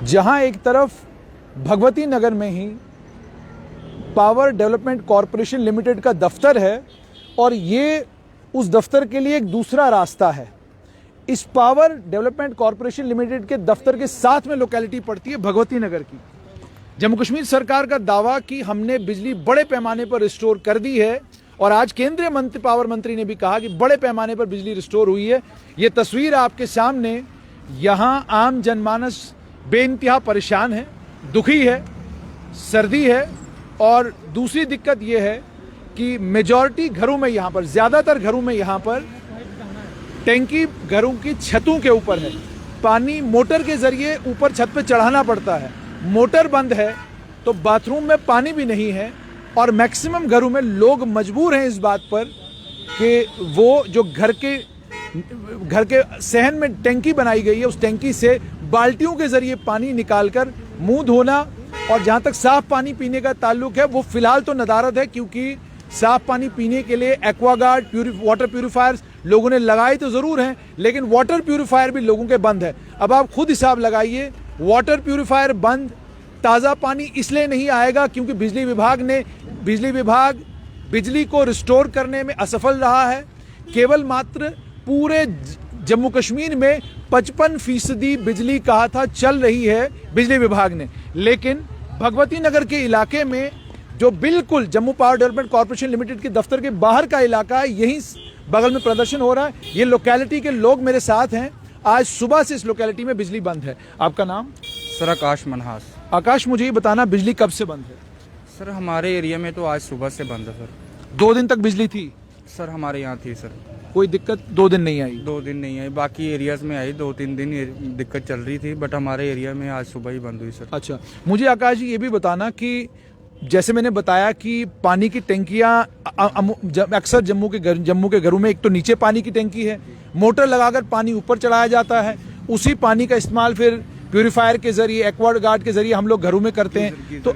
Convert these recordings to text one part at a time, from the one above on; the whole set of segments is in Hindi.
जहां एक तरफ भगवती नगर में ही पावर डेवलपमेंट कॉरपोरेशन लिमिटेड का दफ्तर है और ये उस दफ्तर के लिए एक दूसरा रास्ता है। इस पावर डेवलपमेंट कॉरपोरेशन लिमिटेड के दफ्तर के साथ में लोकेलिटी पड़ती है भगवती नगर की। जम्मू कश्मीर सरकार का दावा कि हमने बिजली बड़े पैमाने पर रिस्टोर कर दी है और आज केंद्रीय मंत्री पावर मंत्री ने भी कहा कि बड़े पैमाने पर बिजली रिस्टोर हुई है। ये तस्वीर आपके सामने, यहां आम जनमानस बेइंतहा परेशान है, दुखी है, सर्दी है और दूसरी दिक्कत यह है कि मेजॉरिटी घरों में यहां पर, ज्यादातर घरों में यहां पर टैंकी घरों की छतों के ऊपर है। पानी मोटर के जरिए ऊपर छत पे चढ़ाना पड़ता है। मोटर बंद है तो बाथरूम में पानी भी नहीं है और मैक्सिमम घरों में लोग मजबूर हैं इस बात पर कि वो जो घर के सहन में टैंकी बनाई गई है उस टैंकी से बाल्टियों के जरिए पानी निकालकर मुंह धोना, और जहां तक साफ पानी पीने का ताल्लुक है वो फिलहाल तो नदारद है, क्योंकि साफ पानी पीने के लिए एक्वागार्ड वाटर प्यूरिफायर्स लोगों ने लगाए तो जरूर हैं, लेकिन वाटर प्यूरिफायर भी लोगों के बंद है। अब आप खुद हिसाब लगाइए, वाटर प्यूरिफायर बंद, ताज़ा पानी इसलिए नहीं आएगा क्योंकि बिजली विभाग बिजली को रिस्टोर करने में असफल रहा है। केवल मात्र पूरे जम्मू कश्मीर में 55% बिजली कहा था चल रही है बिजली विभाग ने, लेकिन भगवती नगर के इलाके में जो बिल्कुल Jammu power development corporation limited के दफ्तर के बाहर का इलाका है, यहीं बगल में प्रदर्शन हो रहा है। ये लोकेलिटी के लोग मेरे साथ हैं। आज सुबह से इस लोकेलिटी में बिजली बंद है। आपका नाम? सर आकाश मनहास। आकाश, मुझे ये बताना बिजली कब से बंद है? सर हमारे एरिया में तो आज सुबह से बंद है सर। 2 दिन तक बिजली थी? सर हमारे यहाँ थी सर। कोई दिक्कत 2 दिन नहीं आई? 2 दिन नहीं आई, बाकी एरियाज में आई, 2-3 दिन दिक्कत चल रही थी, बट हमारे एरिया में आज सुबह ही बंद हुई सर। अच्छा, मुझे आकाश जी ये भी बताना कि जैसे मैंने बताया कि पानी की टैंकियां अक्सर जम्मू के घरों में एक तो नीचे पानी की टैंकी है, मोटर लगाकर पानी ऊपर चढ़ाया जाता है, उसी पानी का इस्तेमाल फिर प्यूरिफायर के जरिए, एक्वागार्ड के जरिए हम लोग घरों में करते हैं, तो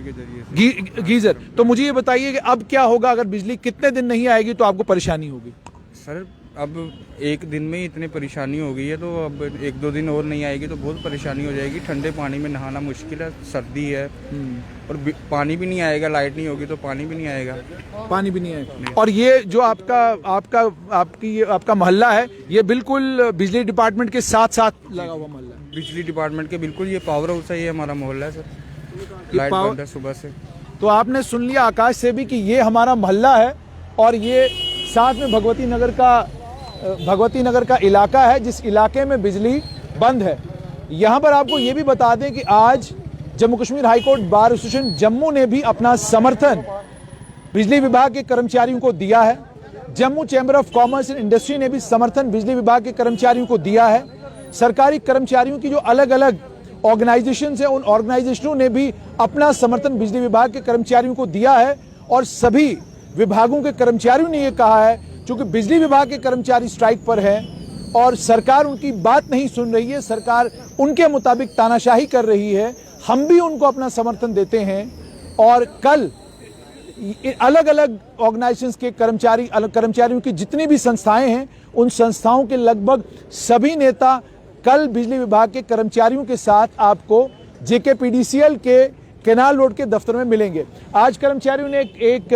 गीजर। तो मुझे ये बताइए कि अब क्या होगा अगर बिजली कितने दिन नहीं आएगी तो आपको परेशानी होगी? सर अब 1 दिन में ही इतनी परेशानी हो गई है, तो अब 1-2 दिन और नहीं आएगी तो बहुत परेशानी हो जाएगी। ठंडे पानी में नहाना मुश्किल है, सर्दी है और पानी भी नहीं आएगा, लाइट नहीं होगी तो पानी भी नहीं आएगा। पानी भी नहीं आएगा। और ये जो आपका मोहल्ला है, ये बिल्कुल बिजली डिपार्टमेंट के साथ लगा हुआ मोहल्ला है? बिजली डिपार्टमेंट के बिल्कुल, ये पावर हाउस है, ये हमारा मोहल्ला है सर। लाइट बंद है सुबह से। तो आपने सुन लिया आकाश से भी कि ये हमारा मोहल्ला है और ये साथ में भगवती नगर का इलाका है जिस इलाके में बिजली बंद है। यहां पर आपको ये भी बता दें कि आज Jammu Kashmir high court bar association Jammu ने भी अपना समर्थन बिजली विभाग के कर्मचारियों को दिया है। Jammu chamber of commerce and industry ने भी समर्थन बिजली विभाग के कर्मचारियों को दिया है। सरकारी कर्मचारियों की जो अलग अलग ऑर्गेनाइजेशन है, उन ऑर्गेनाइजेशनों ने भी अपना समर्थन बिजली विभाग के कर्मचारियों को दिया है और सभी विभागों के कर्मचारियों ने यह कहा है, चूंकि बिजली विभाग के कर्मचारी स्ट्राइक पर हैं और सरकार उनकी बात नहीं सुन रही है, सरकार उनके मुताबिक तानाशाही कर रही है, हम भी उनको अपना समर्थन देते हैं। और कल अलग अलग ऑर्गेनाइजेशंस के कर्मचारियों की जितनी भी संस्थाएं हैं, उन संस्थाओं के लगभग सभी नेता कल बिजली विभाग के कर्मचारियों के साथ आपको JKPDCL के केनाल रोड के दफ्तर में मिलेंगे। आज कर्मचारियों ने एक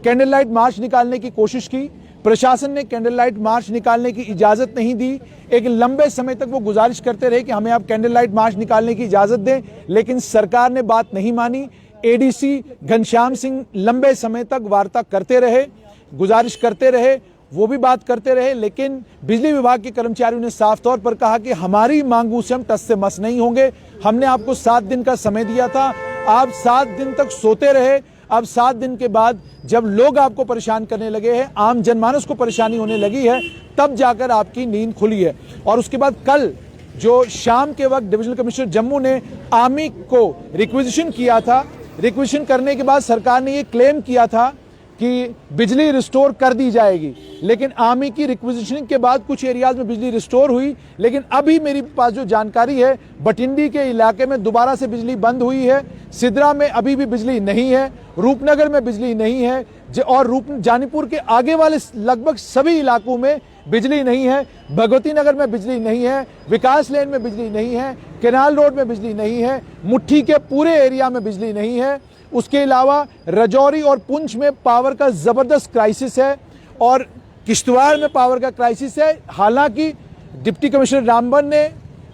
कैंडल लाइट मार्च निकालने की कोशिश की, प्रशासन ने कैंडल लाइट मार्च निकालने की इजाजत नहीं दी। एक लंबे समय तक वो गुजारिश करते रहे कि हमें आप कैंडल लाइट मार्च निकालने की इजाजत दें, लेकिन सरकार ने बात नहीं मानी। ADC घनश्याम सिंह लंबे समय तक वार्ता करते रहे, गुजारिश करते रहे, वो भी बात करते रहे, लेकिन बिजली विभाग के कर्मचारियों ने साफ तौर पर कहा कि हमारी मांगों से हम टस से मस नहीं होंगे। हमने आपको 7 दिन का समय दिया था, आप 7 दिन तक सोते रहे। अब 7 दिन के बाद जब लोग आपको परेशान करने लगे हैं, आम जनमानस को परेशानी होने लगी है, तब जाकर आपकी नींद खुली है। और उसके बाद कल जो शाम के वक्त डिविजनल कमिश्नर जम्मू ने आर्मी को रिक्विजिशन किया था, रिक्विजिशन करने के बाद सरकार ने ये क्लेम किया था कि बिजली रिस्टोर कर दी जाएगी, लेकिन आर्मी की रिक्विजिशन के बाद कुछ एरियाज में बिजली रिस्टोर हुई। लेकिन अभी मेरे पास जो जानकारी है, बटिंडी के इलाके में दोबारा से बिजली बंद हुई है, सिद्रा में अभी भी बिजली नहीं है, रूपनगर में बिजली नहीं है और जानीपुर के आगे वाले लगभग सभी इलाकों में बिजली नहीं है, भगवती नगर में बिजली नहीं है, विकास लेन में बिजली नहीं है, केनाल रोड में बिजली नहीं है, मुट्ठी के पूरे एरिया में बिजली नहीं है। उसके अलावा राजौरी और पुंछ में पावर का जबरदस्त क्राइसिस है और किश्तवाड़ में पावर का क्राइसिस है। हालांकि डिप्टी कमिश्नर रामबन ने,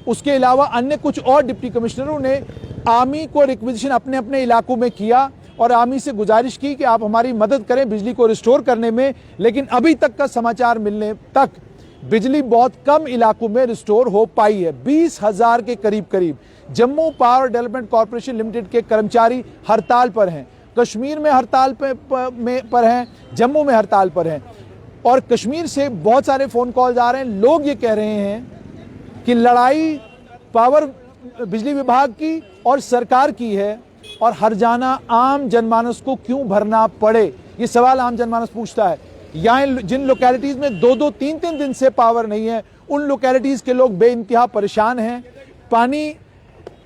उसके अलावा अन्य कुछ और डिप्टी कमिश्नरों ने आर्मी को रिक्वेजिशन अपने अपने इलाकों में किया और आर्मी से गुजारिश की कि आप हमारी मदद करें बिजली को रिस्टोर करने में, लेकिन अभी तक का समाचार मिलने तक बिजली बहुत कम इलाकों में रिस्टोर हो पाई है। 20,000 के करीब Jammu power development corporation limited के कर्मचारी हड़ताल पर हैं। कश्मीर में हड़ताल पर हैं, जम्मू में हड़ताल पर हैं और कश्मीर से बहुत सारे फोन कॉल्स आ रहे हैं। लोग ये कह रहे हैं कि लड़ाई पावर बिजली विभाग की और सरकार की है और हर्जाना आम जनमानस को क्यों भरना पड़े, ये सवाल आम जनमानस पूछता है। यहाँ जिन लोकेलिटीज में 2-2, 3-3 दिन से पावर नहीं है, उन लोकेलिटीज के लोग बेइंतहा परेशान हैं।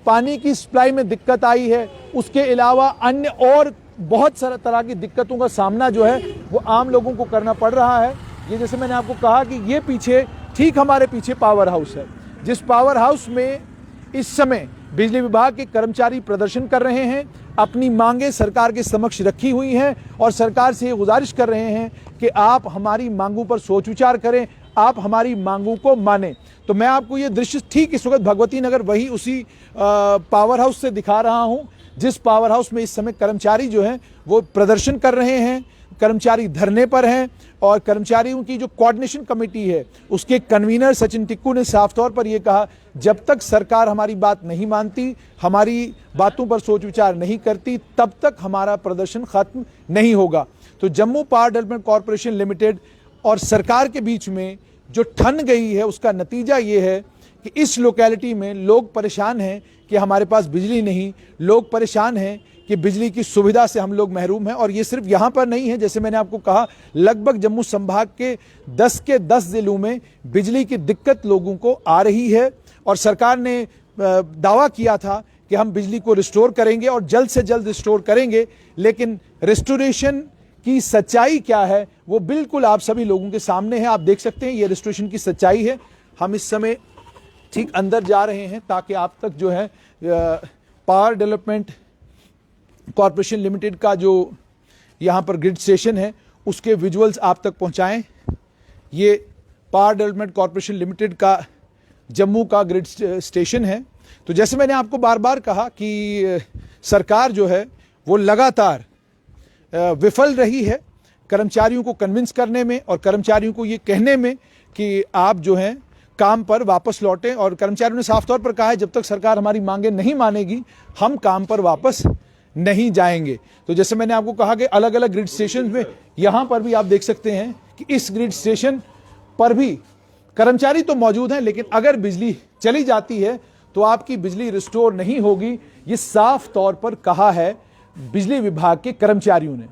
पानी की सप्लाई में दिक्कत आई है, उसके अलावा अन्य और बहुत सारा तरह की दिक्कतों का सामना जो है वो आम लोगों को करना पड़ रहा है। ये जैसे मैंने आपको कहा कि ये पीछे, ठीक हमारे पीछे पावर हाउस है, जिस पावर हाउस में इस समय बिजली विभाग के कर्मचारी प्रदर्शन कर रहे हैं, अपनी मांगे सरकार के समक्ष रखी हुई हैं और सरकार से ये गुजारिश कर रहे हैं कि आप हमारी मांगों पर सोच विचार करें, आप हमारी मांगों को मानें। तो मैं आपको ये दृश्य ठीक इस वक्त भगवती नगर वही उसी पावर हाउस से दिखा रहा हूं, जिस पावर हाउस में इस समय कर्मचारी जो हैं वो प्रदर्शन कर रहे हैं, कर्मचारी धरने पर हैं और कर्मचारियों की जो कोऑर्डिनेशन कमेटी है उसके कन्वीनर सचिन टिक्कू ने साफ तौर पर यह कहा, जब तक सरकार हमारी बात नहीं मानती, हमारी बातों पर सोच विचार नहीं करती, तब तक हमारा प्रदर्शन खत्म नहीं होगा। तो Jammu power development corporation limited और सरकार के बीच में जो ठन गई है उसका नतीजा ये है कि इस लोकेलिटी में लोग परेशान हैं कि हमारे पास बिजली नहीं, लोग परेशान हैं कि बिजली की सुविधा से हम लोग महरूम हैं। और ये सिर्फ यहाँ पर नहीं है, जैसे मैंने आपको कहा लगभग जम्मू संभाग के 10 के 10 जिलों में बिजली की दिक्कत लोगों को आ रही है और सरकार ने दावा किया था कि हम बिजली को रिस्टोर करेंगे और जल्द से जल्द रिस्टोर करेंगे, लेकिन रिस्टोरेशन की सच्चाई क्या है वो बिल्कुल आप सभी लोगों के सामने है। आप देख सकते हैं ये रिस्टोरेशन की सच्चाई है। हम इस समय ठीक अंदर जा रहे हैं ताकि आप तक जो है पावर डेवलपमेंट कॉर्पोरेशन लिमिटेड का जो यहाँ पर ग्रिड स्टेशन है उसके विजुअल्स आप तक पहुँचाएं। ये पावर डेवलपमेंट कॉर्पोरेशन लिमिटेड का जम्मू का ग्रिड स्टेशन है। तो जैसे मैंने आपको बार बार कहा कि सरकार जो है वो लगातार विफल रही है कर्मचारियों को कन्विंस करने में और कर्मचारियों को ये कहने में कि आप जो हैं काम पर वापस लौटें। और कर्मचारियों ने साफ तौर पर कहा है जब तक सरकार हमारी मांगे नहीं मानेगी हम काम पर वापस नहीं जाएंगे। तो जैसे मैंने आपको कहा कि अलग अलग ग्रिड स्टेशन में यहाँ पर भी आप देख सकते हैं कि इस ग्रिड स्टेशन पर भी कर्मचारी तो मौजूद हैं, लेकिन अगर बिजली चली जाती है तो आपकी बिजली रिस्टोर नहीं होगी, ये साफ तौर पर कहा है बिजली विभाग के कर्मचारियों ने।